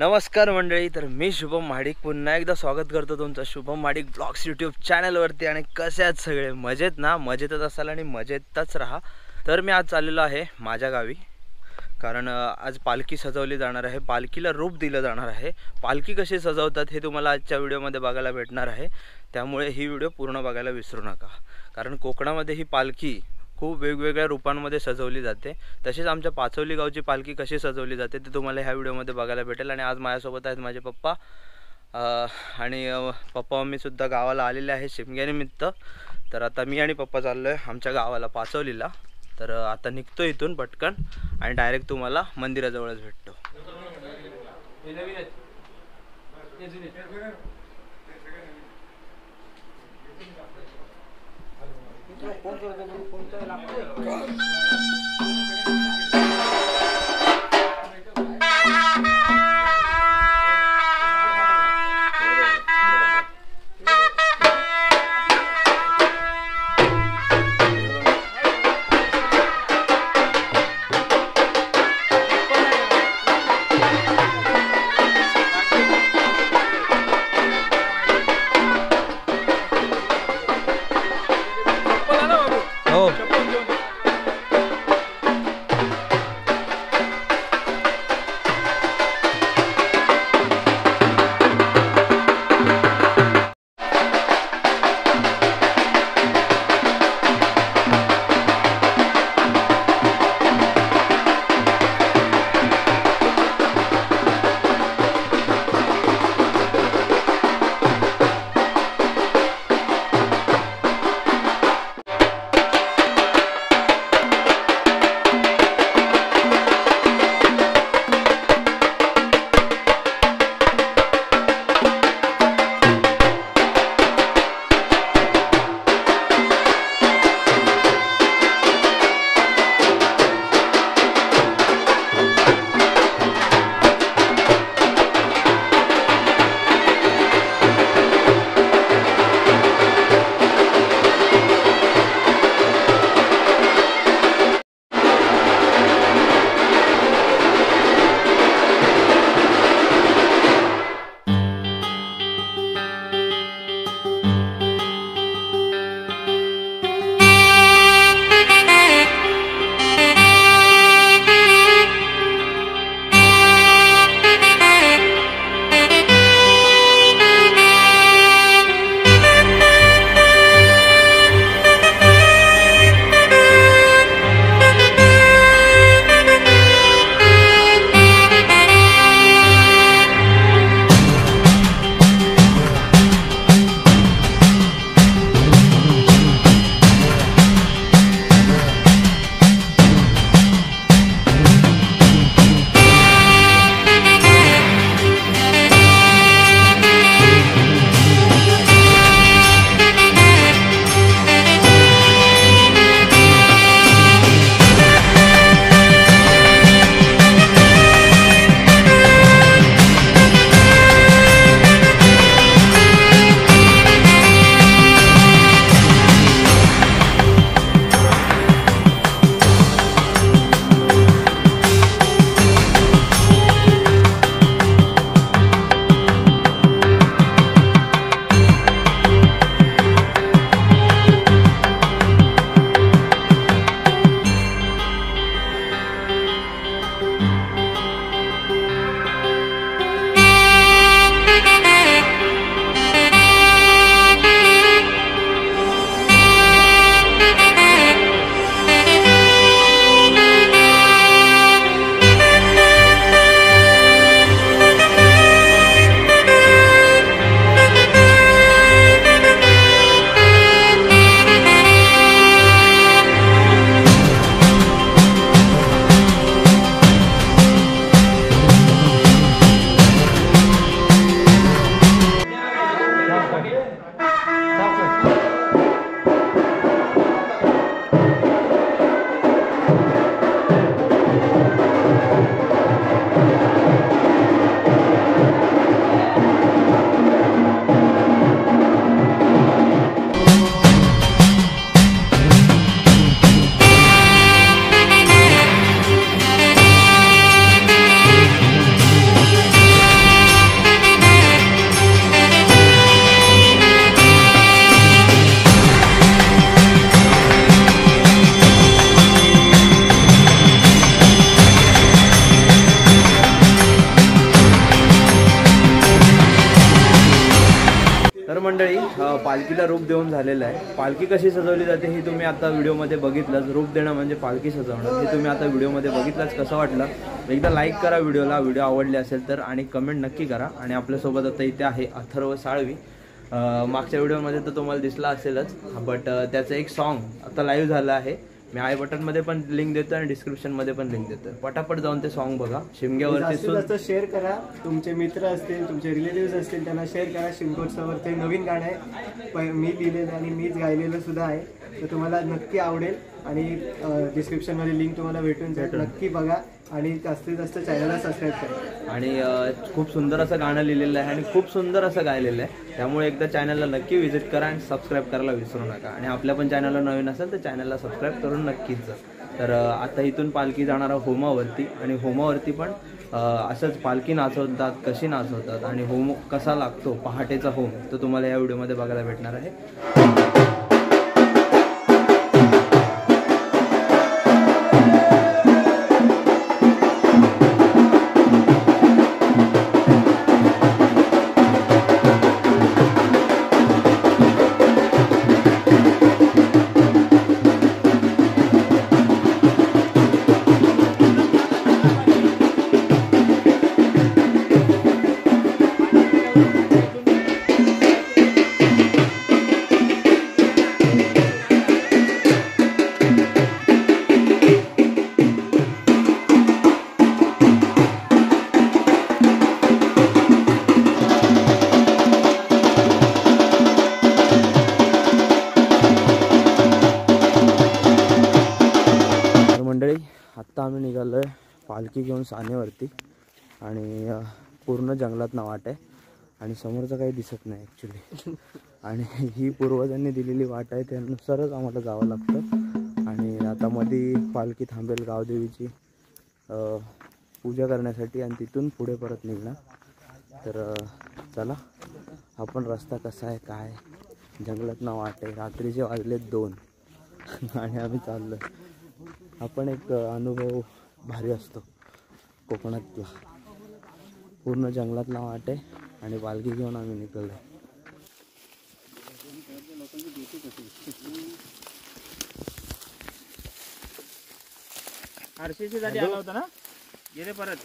नमस्कार मंडळी, तर मी शुभम महाडिक पुन्हा एकदा स्वागत करतो तुमचं शुभम महाडिक ब्लॉग्स यूट्यूब चॅनलवरती। आणि कसे आहेत सगळे? मजेत ना? मजेतच असाल आणि मजेतच राहा। तर मी आज चाललेलो आहे माझ्या गावी, कारण आज पालखी सजवली जाणार आहे, पालखीला रूप दिलं जाणार आहे। पालखी कशी सजवतात हे तुम्हाला आजच्या व्हिडिओमध्ये बघायला भेटणार आहे, त्यामुळे ही व्हिडिओ पूर्ण बघायला विसरू नका। कारण कोकणामध्ये ही पालखी खूप वेगवेगळ्या रूपांमध्ये सजवली जाते। तसेच आमच्या पाचवली गावची पालखी कशी सजवली जाते ते तुम्हाला ह्या व्हिडिओमध्ये बघायला भेटेल। आणि आज माझ्यासोबत आहेत माझे पप्पा आणि पप्पा मम्मी सुद्धा गावाला आलेले आहे शिमग्यानिमित्त। तर आता मी आणि पप्पा चाललोय आमच्या गावाला पाचवलीला। तर आता निघतो इथून पटकन आणि डायरेक्ट तुम्हाला मंदिराजवळच भेटतो। तर मंडळी पालखीला रूप देऊन झालेलं आहे. पालखी कशी सजवली जाते हे तुम्ही आता व्हिडिओमध्ये बघितलंच. रूप देणं म्हणजे पालखी सजवणं हे तुम्ही आता व्हिडिओमध्ये बघितलंच. कसं वाटलं एकदा लाईक करा व्हिडिओला, व्हिडिओ आवडले असेल तर, आणि कमेंट नक्की करा. आणि आपल्यासोबत आता इथे आहे अथर्व साळवी. मागच्या व्हिडिओमध्ये तर तुम्हाला दिसला असेलच, बट त्याचं एक सॉन्ग आता लाईव्ह झालं आहे. मी आय बटनमध्ये पण लिंक देतो आणि डिस्क्रिप्शनमध्ये पण लिंक देतो. पटापट जाऊन ते सॉन्ग बघा. शिमग्यावरती शेअर करा, तुमचे मित्र असतील, तुमचे रिलेटिव्स असतील त्यांना शेअर करा. शिमगोत्सवावर ते नवीन गाणं आहे, मी लिहिलेलं आणि मीच गायलेलं सुद्धा आहे, तर तुम्हाला नक्की आवडेल. आणि डिस्क्रिप्शनमध्ये लिंक तुम्हाला भेटून जाईल, नक्की बघा आणि जास्तीत जास्त चॅनलला सबस्क्राईब करा. आणि खूप सुंदर असं गाणं लिहिलेलं आहे आणि खूप सुंदर असं गायलेलं आहे. त्यामुळे एकदा चॅनलला नक्की व्हिजिट करा आणि सबस्क्राईब करायला विसरू नका. आणि आपल्या पण चॅनलला नवीन असेल तर चॅनलला सबस्क्राईब करून नक्कीच जा. तर आता इथून पालखी जाणार होमावरती, आणि होमावरती पण असंच पालखी नाचवतात, कशी नाचवतात आणि होम कसा लागतो पहाटेचा होम, तो तुम्हाला या व्हिडिओमध्ये बघायला भेटणार आहे. आत्ता आम्ही निघालो आहे पालखी घेऊन सानेवरती, आणि पूर्ण जंगलातनं वाट आहे आणि समोरचं काही दिसत नाही ॲक्च्युली. आणि ही पूर्वजांनी दिलेली वाट आहे, त्यानुसारच आम्हाला जावं लागतं. आणि आता मध्ये पालखी थांबेल गावदेवीची पूजा करण्यासाठी, आणि तिथून पुढे परत निघणार. तर चला, आपण रस्ता कसा आहे काय, जंगलातनं वाट आहे, रात्रीचे वाजलेत 2 आणि आम्ही चाललो. आपण एक अनुभव भारी असतो कोकणातला. पूर्ण जंगलातला वाट आहे आणि पालखी घेऊन आम्ही निघालो. आरसीसी साठी आला होता ना, गेले परत.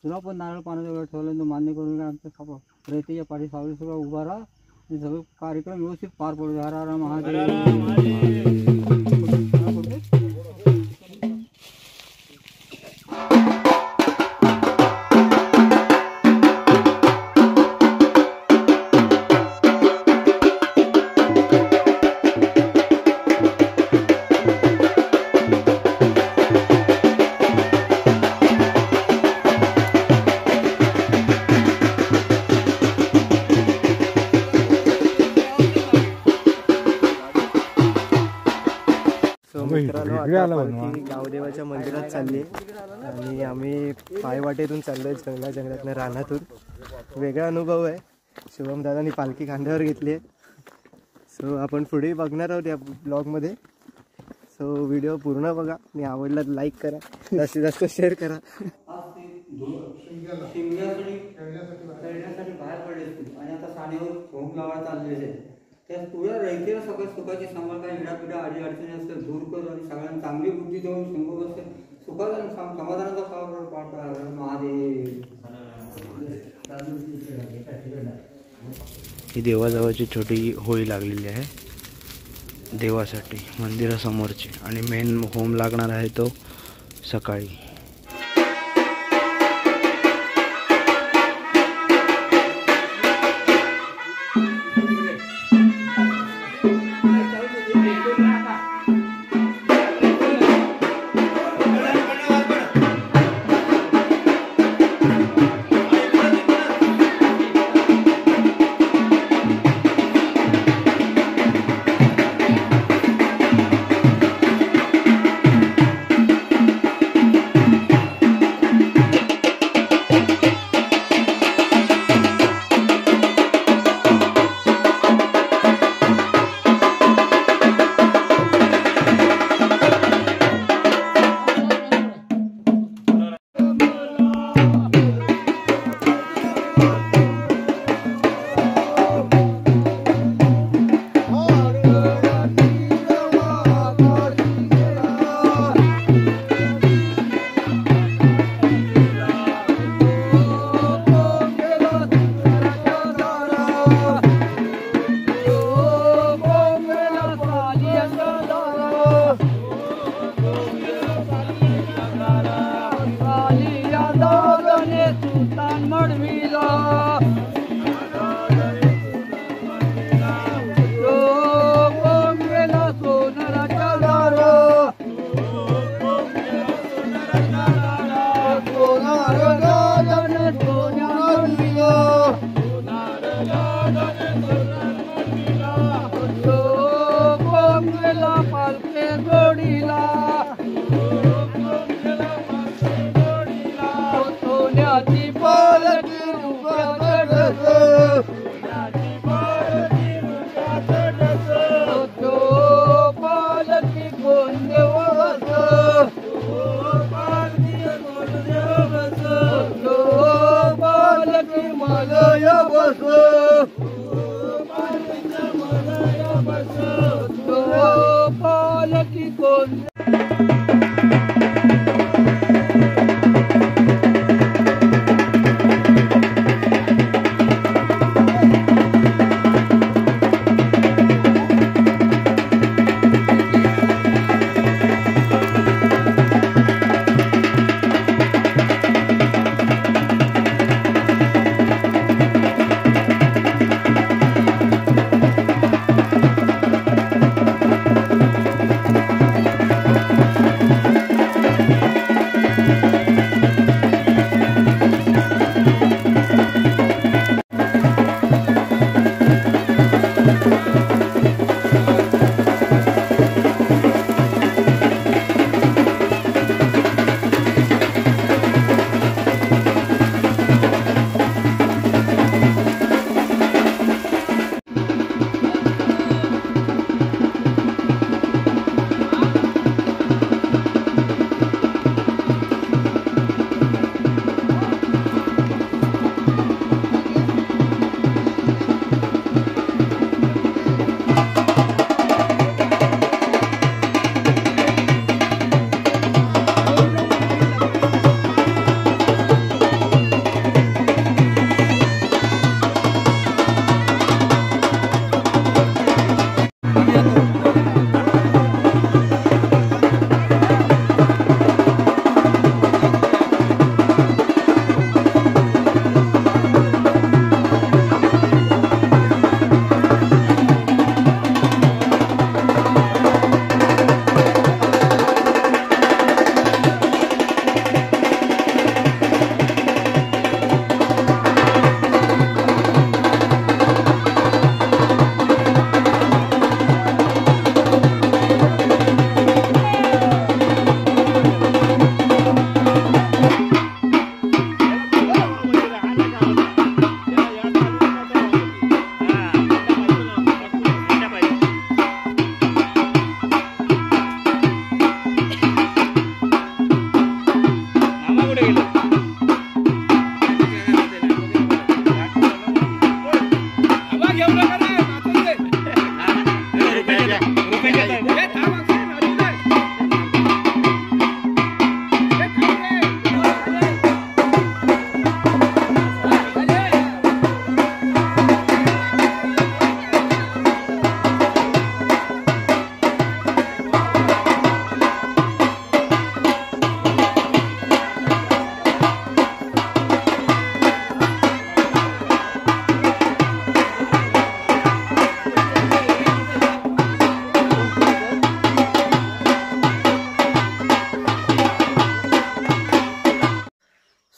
तुला पण नारळ पाण्याचा वेळ ठेवलं तर मान्य करून काय आमचं खापा रयतेच्या पाठी सावली सगळं उभा राहा आणि सगळं कार्यक्रम व्यवस्थित पार पडू. हर हर महादेव. पालखी गावदेवाच्या मंदिरात चालली आणि आम्ही पायवाटेतून चाललोय जंगलातनं रानातून. वेगळा अनुभव आहे. शुभम दादांनी पालखी खांद्यावर घेतली आहे. सो आपण पुढे बघणार आहोत या ब्लॉगमध्ये. सो व्हिडिओ पूर्ण बघा आणि आवडला लाईक करा, जास्तीत जास्त शेअर करा. बाहेर पडले आणि आता सानेवर होम लावायला चाललेले आहे. त्या तुझ्या रयतेला सगळ्या सुखाची सांभाळ काय हिडापिडा आडी अडचणी असतात दूर कर आणि सगळ्यांना चांगली बुद्धी देऊन शंभर वर्ष सुखाचा समाधानाचा पावर पाठ महादेव. ही देवाजवळची छोटी होळी लागलेली आहे देवासाठी मंदिरासमोरची, आणि मेन होम लागणार आहे तो सकाळी.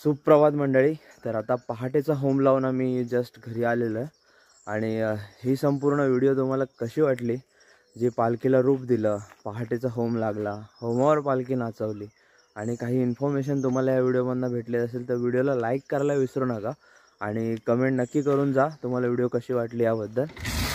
सुप्रभात मंडळी. तर आता पहाटेचा होम लावून आम्ही जस्ट घरी आलेलो आहे आणि ही संपूर्ण व्हिडिओ तुम्हाला कशी वाटली, जी पालखीला रूप दिलं, पहाटेचा होम लागला, होमावर पालखी नाचवली आणि काही इन्फॉर्मेशन तुम्हाला या व्हिडिओमधून भेटली असेल तर व्हिडिओला लाईक करायला विसरू नका आणि कमेंट नक्की करून जा तुम्हाला व्हिडिओ कशी वाटली याबद्दल.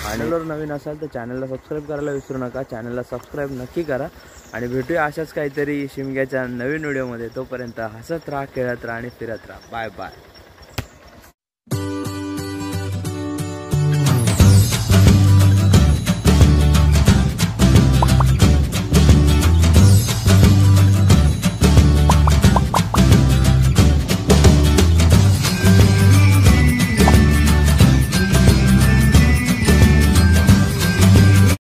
चॅनलवर नवीन असाल तर चॅनलला सबस्क्राईब करायला विसरू नका. चॅनलला सबस्क्राईब नक्की करा आणि भेटूया अशाच काहीतरी शिमग्याच्या नवीन व्हिडिओमध्ये. तोपर्यंत हसत राहा, खेळत राहा आणि फिरत राहा. Bye bye.